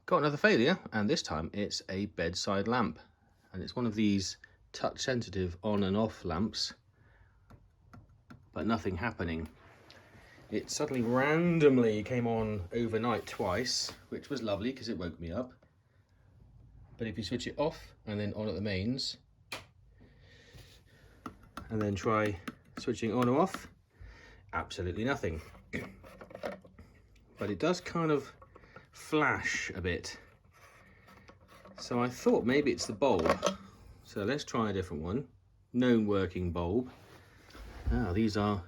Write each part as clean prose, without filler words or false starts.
Got another failure, and this time it's a bedside lamp, and it's one of these touch sensitive on and off lamps, but nothing happening. It suddenly randomly came on overnight twice, which was lovely because it woke me up. But if you switch it off and then on at the mains, and then try switching on or off, absolutely nothing. But it does kind of flash a bit. So I thought maybe it's the bulb. So let's try a different one. Known working bulb. Ah, these are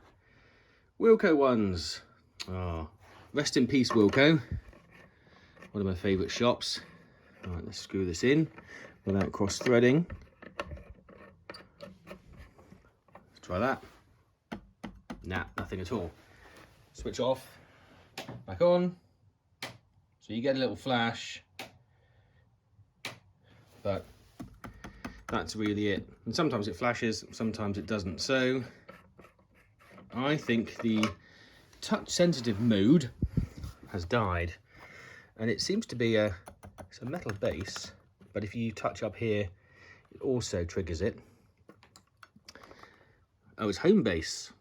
Wilko ones. Oh, rest in peace, Wilko. One of my favourite shops. All right, let's screw this in without cross-threading. Let's try that. Nah, nothing at all. Switch off, back on. So you get a little flash, but that's really it. And sometimes it flashes, sometimes it doesn't. So I think the touch sensitive mode has died, and it seems to be it's a metal base, but if you touch up here, it also triggers it. Oh, it's home base.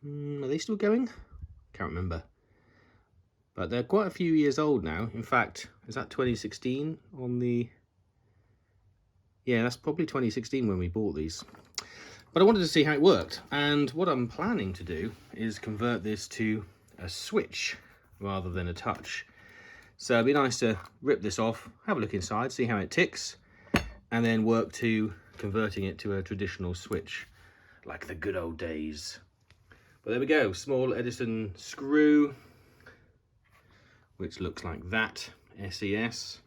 Are they still going? Can't remember. But they're quite a few years old now. In fact, is that 2016 on the... Yeah, that's probably 2016 when we bought these. But I wanted to see how it worked. And what I'm planning to do is convert this to a switch rather than a touch. So it'd be nice to rip this off, have a look inside, see how it ticks, and then work to converting it to a traditional switch, like the good old days. But there we go, small Edison screw, which looks like that, SES,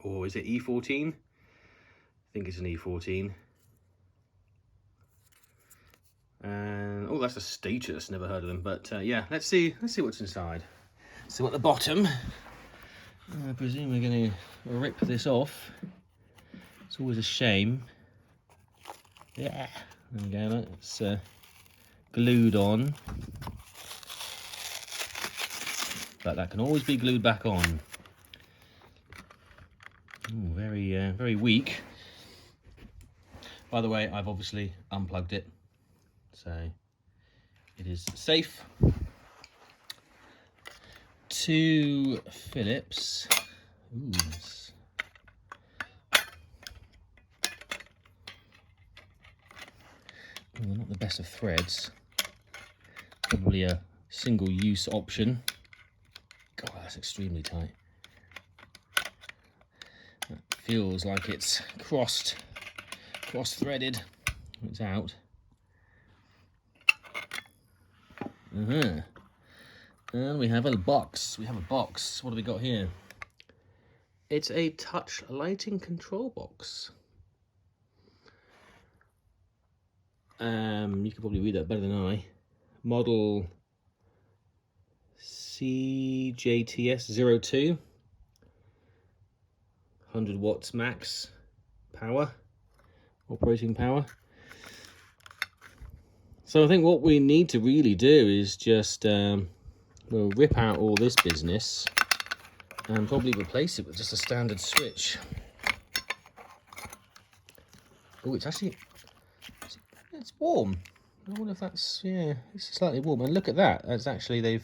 or is it E14? I think it's an E14. And oh, that's a Status, never heard of them, but yeah, let's see what's inside. So at the bottom, I presume we're going to rip this off. It's always a shame. Yeah, there we go, it's glued on. But that can always be glued back on. Ooh, very weak. By the way, I've obviously unplugged it, so it is safe. 2 Phillips. Ooh, they're not the best of threads. Probably a single-use option. God, that's extremely tight. That feels like it's cross-threaded. It's out. And we have a box. What have we got here? It's a touch lighting control box. You can probably read that better than I. Model CJTS02. 100 watts max power, operating power. So I think what we need to really do is just we'll rip out all this business and probably replace it with just a standard switch. Oh, it's warm. I wonder if that's, yeah, it's slightly warm. And look at that. That's actually,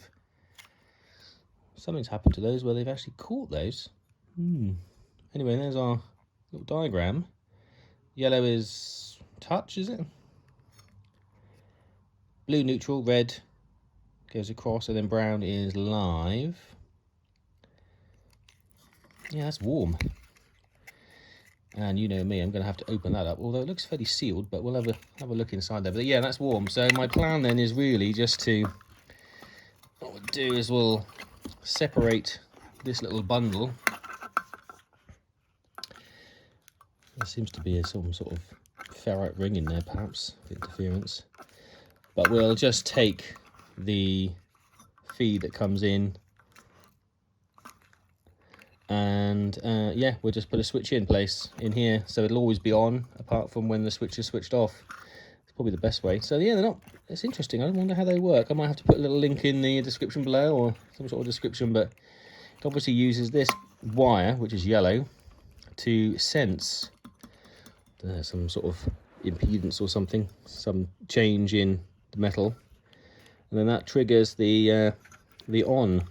something's happened to those where they've actually caught those. Anyway, there's our little diagram. Yellow is touch, is it? Blue neutral, red goes across, and then brown is live. Yeah, that's warm. And you know me, I'm going to have to open that up, although it looks fairly sealed, but we'll have a look inside there. But yeah, that's warm. So my plan then is really just to, what we'll do is we'll separate this little bundle. There seems to be some sort of ferrite ring in there, perhaps, for interference. But we'll just take the feed that comes in, and yeah, we'll just put a switch in place in here, so it'll always be on, apart from when the switch is switched off. It's probably the best way. So yeah, it's interesting. I wonder how they work. I might have to put a little link in the description below, or some sort of description, but it obviously uses this wire, which is yellow, to sense some sort of impedance or something, some change in the metal, and then that triggers the on.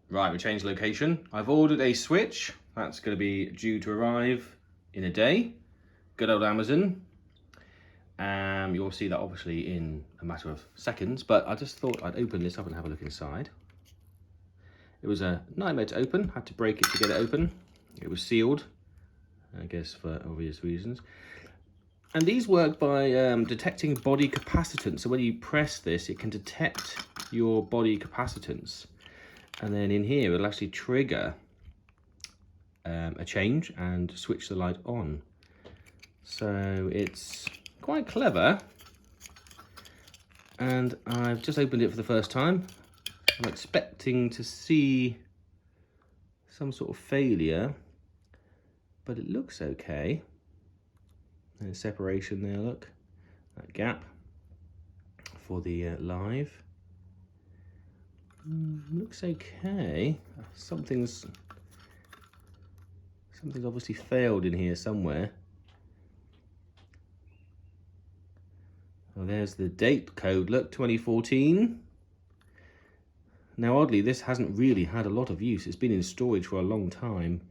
Right, we changed location. I've ordered a switch. That's going to be due to arrive in a day. Good old Amazon. You'll see that obviously in a matter of seconds, but I just thought I'd open this up and have a look inside. It was a nightmare to open, had to break it to get it open. It was sealed, I guess for obvious reasons. And these work by detecting body capacitance. So when you press this, it can detect your body capacitance. And then in here, it'll actually trigger a change and switch the light on. So it's quite clever. And I've just opened it for the first time. I'm expecting to see some sort of failure, but it looks okay. There's separation there, look, that gap for the live. Looks okay. Something's obviously failed in here somewhere. Oh, there's the date code, look, 2014. Now, oddly, this hasn't really had a lot of use. It's been in storage for a long time.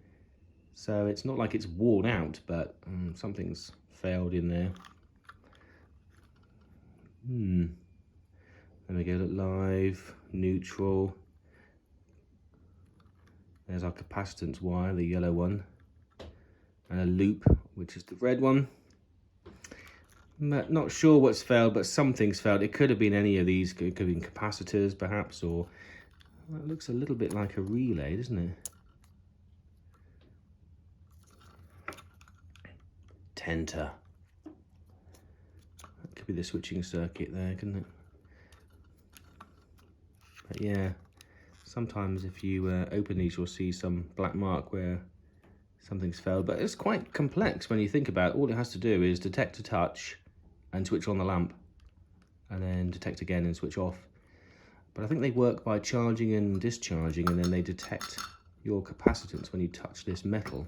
So it's not like it's worn out, but something's failed in there. There we go, look, live, neutral. There's our capacitance wire, the yellow one. And a loop, which is the red one. Not sure what's failed, but something's failed. It could have been any of these. It could have been capacitors, perhaps, or... That looks a little bit like a relay, doesn't it? Tenter. That could be the switching circuit there, couldn't it? But yeah, sometimes if you open these, you'll see some black mark where something's failed. But it's quite complex when you think about it. All it has to do is detect a touch and switch on the lamp, and then detect again and switch off. But I think they work by charging and discharging, and then they detect your capacitance when you touch this metal.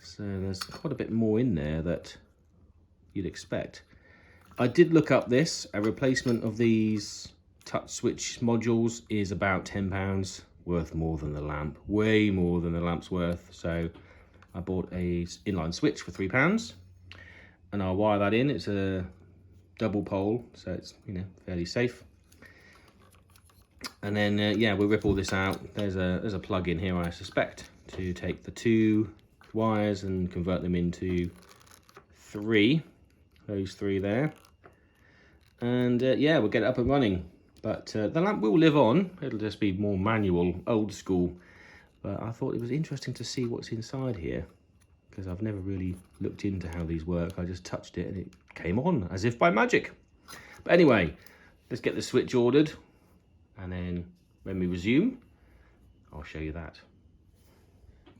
So there's quite a bit more in there that you'd expect. I did look up this. A replacement of these touch switch modules is about £10, worth more than the lamp, way more than the lamp's worth. So I bought a inline switch for £3, and I'll wire that in. It's a double pole, so it's, you know, fairly safe. And then yeah, we'll rip all this out. There's a plug in here, I suspect, to take the 2 wires and convert them into 3. Those 3 there. And yeah, we'll get it up and running. But the lamp will live on. It'll just be more manual, old school. But I thought it was interesting to see what's inside here, because I've never really looked into how these work. I just touched it and it came on as if by magic. But anyway, let's get the switch ordered. And then when we resume, I'll show you that.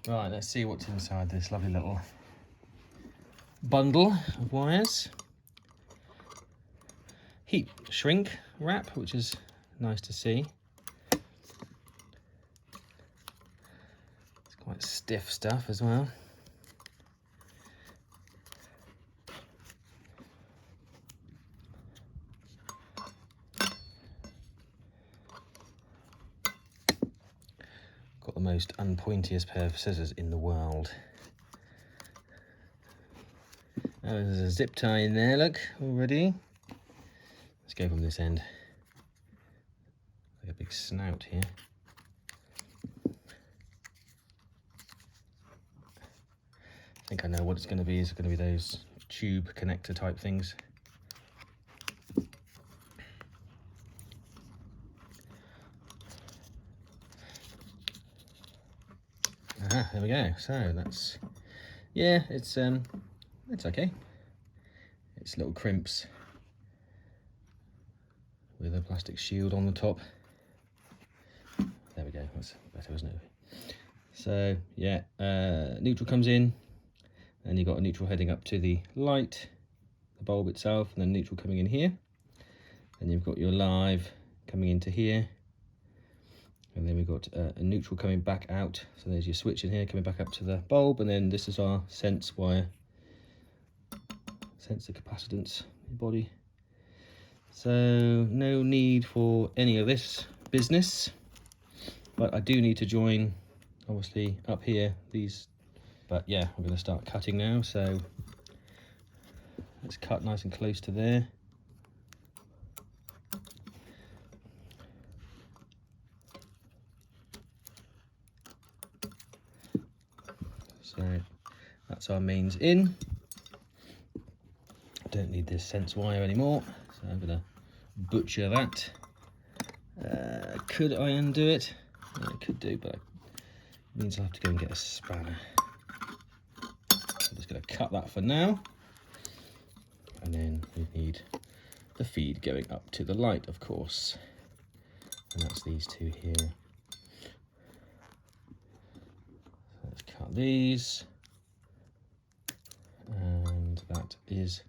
Right, let's see what's inside this lovely little bundle of wires. Heat shrink wrap, which is nice to see. It's quite stiff stuff as well. Got the most unpointiest pair of scissors in the world. Oh, there's a zip tie in there, look, already. Let's go from this end. Like a big snout here. I think I know what it's going to be. It's going to be those tube connector type things. There we go. So that's, yeah, it's okay. It's little crimps with a plastic shield on the top. There we go. That's better, isn't it? So yeah, neutral comes in, and you've got a neutral heading up to the light, the bulb itself, and then neutral coming in here. And you've got your live coming into here, And then we've got a neutral coming back out. So there's your switch in here coming back up to the bulb. And then this is our sense wire. Sensor capacitance body. So no need for any of this business. But I do need to join, obviously, up here, these. But yeah, I'm going to start cutting now. So let's cut nice and close to there. So that's our mains in. I don't need this sense wire anymore, so I'm going to butcher that. Could I undo it? Yeah, I could do, but it means I'll have to go and get a spanner. I'm just going to cut that for now. And then we need the feed going up to the light, of course. And that's these two here. So let's cut these. And that is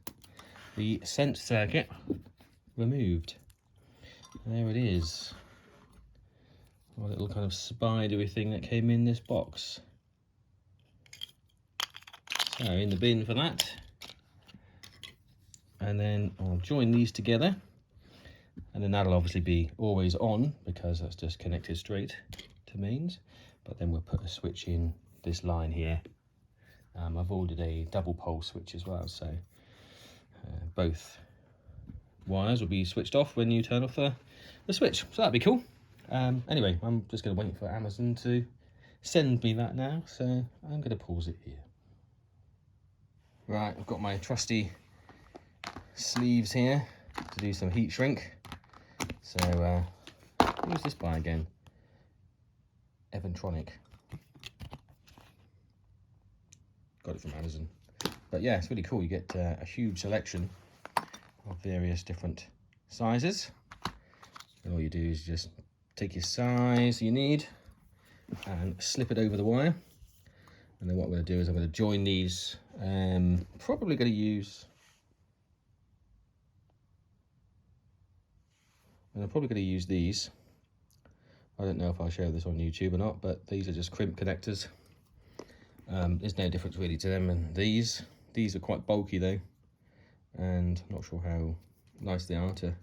the sense circuit removed. There it is. A little kind of spidery thing that came in this box. So in the bin for that. And then I'll join these together. And then that'll obviously be always on because that's just connected straight to mains. But then we'll put a switch in this line here. I've ordered a double pole switch as well, so both wires will be switched off when you turn off the switch. So that'd be cool. Anyway, I'm just going to wait for Amazon to send me that now, so I'm going to pause it here. Right, I've got my trusty sleeves here to do some heat shrink. So who's this by again? Eventronic. Got it from Amazon. But yeah, it's really cool. You get a huge selection of various different sizes. And all you do is just take your size you need and slip it over the wire. And then what I'm going to do is I'm going to join these. Probably going to use. And I'm probably going to use these. I don't know if I'll show this on YouTube or not, but these are just crimp connectors. There's no difference really to them and these. These are quite bulky though, and I'm not sure how nice they are to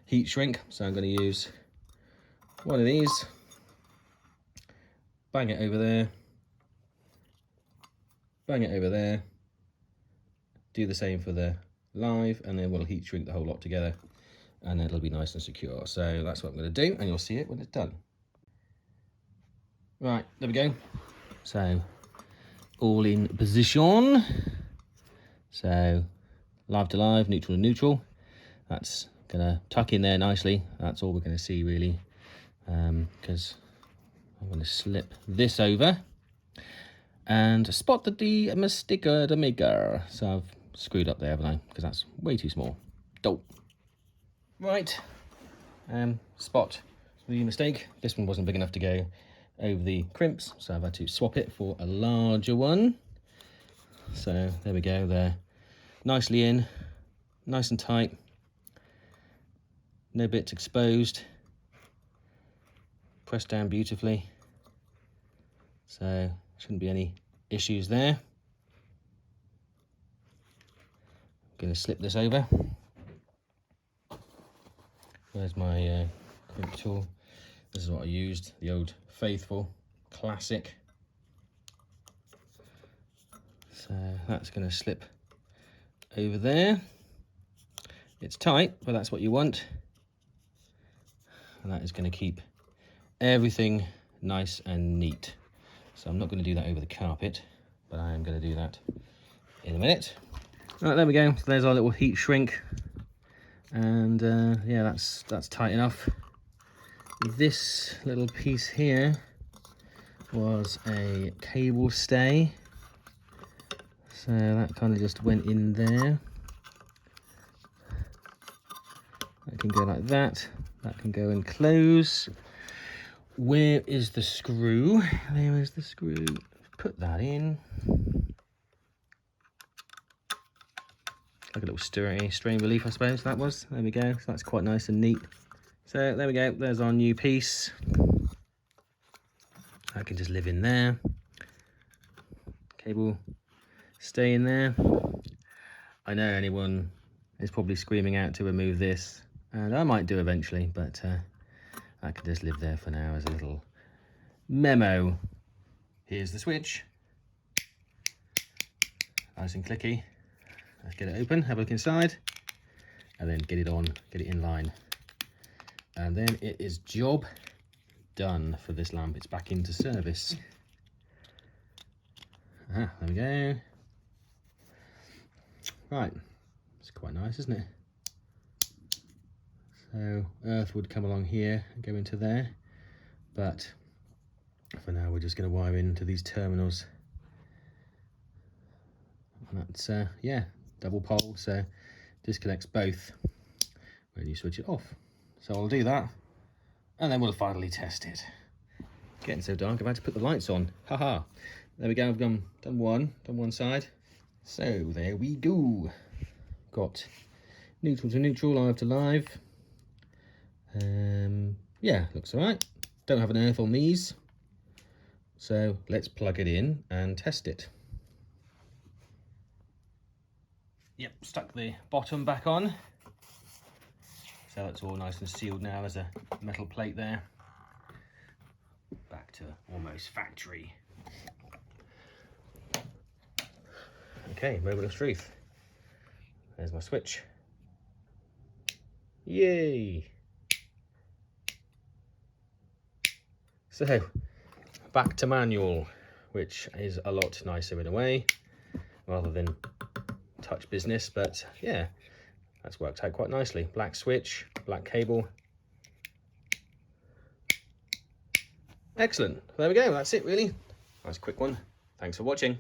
heat shrink. So I'm going to use one of these, bang it over there, bang it over there, do the same for the live, and then we'll heat shrink the whole lot together, and it'll be nice and secure. So that's what I'm going to do, and you'll see it when it's done. Right, there we go. So all in position. So live to live, neutral to neutral. That's gonna tuck in there nicely. That's all we're gonna see really, because I'm gonna slip this over and spot the mistaker to maker. So I've screwed up there, haven't I? Because that's way too small. Dope. Right, spot the mistake. This one wasn't big enough to go over the crimps, so I've had to swap it for a larger one. So there we go, they're nicely in, nice and tight, no bits exposed, pressed down beautifully, so shouldn't be any issues there. I'm going to slip this over. Where's my crimp tool? This is what I used, the old faithful classic. So that's going to slip over there. It's tight, but that's what you want. And that is going to keep everything nice and neat. So I'm not going to do that over the carpet, but I am going to do that in a minute. Right, there we go. So there's our little heat shrink. And yeah, that's tight enough. This little piece here was a cable stay, so that kind of just went in there. That can go like that. That can go and close. Where is the screw? There is the screw. Put that in. Like a little strain relief, I suppose that was. There we go. So that's quite nice and neat. So there we go, there's our new piece. I can just live in there. Cable stay in there. I know anyone is probably screaming out to remove this, and I might do eventually, but I can just live there for now as a little memo. Here's the switch. Nice and clicky. Let's get it open, have a look inside, and then get it on, get it in line. And then it is job done for this lamp. It's back into service. There we go. Right, it's quite nice, isn't it? So earth would come along here and go into there, but for now we're just going to wire into these terminals. And that's yeah, double pole, so disconnects both when you switch it off. So I'll do that, and then we'll finally test it. It's getting so dark, I've had to put the lights on. Haha. There we go, I've done one side. So there we go. Got neutral to neutral, live to live. Yeah, looks alright. Don't have an earth on these. So let's plug it in and test it. Yep, stuck the bottom back on. So that's all nice and sealed now. There's a metal plate there. Back to almost factory. Okay, moment of truth. There's my switch. Yay! So, back to manual, which is a lot nicer in a way, rather than touch business, but yeah, that's worked out quite nicely. Black switch, black cable. Excellent. There we go, that's it really. Nice quick one. Thanks for watching.